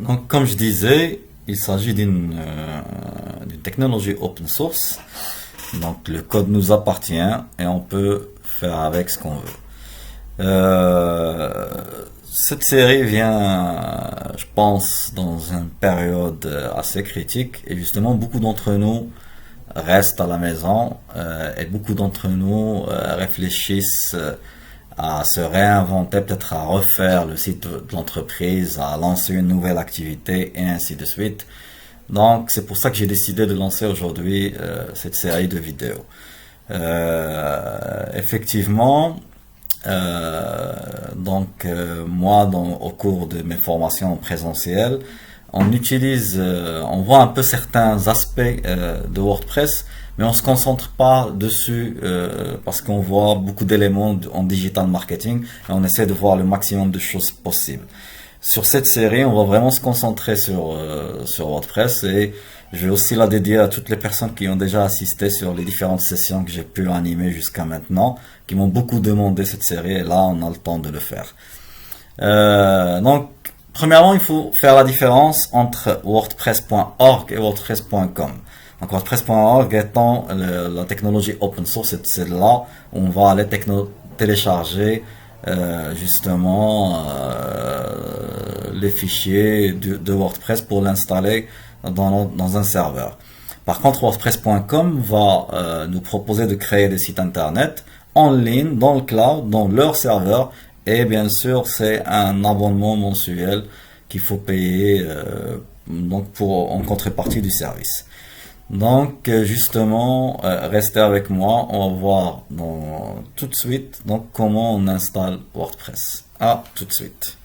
Donc, comme je disais, il s'agit d'une technologie open source. Donc, le code nous appartient et on peut faire avec ce qu'on veut. Cette série vient, je pense, dans une période assez critique et justement beaucoup d'entre nous restent à la maison et beaucoup d'entre nous réfléchissent à se réinventer, peut-être à refaire le site de l'entreprise, à lancer une nouvelle activité et ainsi de suite. Donc c'est pour ça que j'ai décidé de lancer aujourd'hui cette série de vidéos. Effectivement, moi, au cours de mes formations présentielles, on voit un peu certains aspects de WordPress, mais on se concentre pas dessus parce qu'on voit beaucoup d'éléments en digital marketing et on essaie de voir le maximum de choses possibles. Sur cette série, on va vraiment se concentrer sur WordPress et je vais aussi la dédier à toutes les personnes qui ont déjà assisté sur les différentes sessions que j'ai pu animer jusqu'à maintenant, qui m'ont beaucoup demandé cette série et là on a le temps de le faire. Donc, premièrement, il faut faire la différence entre WordPress.org et WordPress.com. Donc, WordPress.org étant la technologie open source, c'est là où on va aller télécharger justement les fichiers de WordPress pour l'installer dans un serveur. Par contre, WordPress.com va nous proposer de créer des sites internet en ligne, dans le cloud, dans leur serveur. Et bien sûr, c'est un abonnement mensuel qu'il faut payer en contrepartie du service. Donc justement, restez avec moi, on va voir tout de suite comment on installe WordPress. À tout de suite.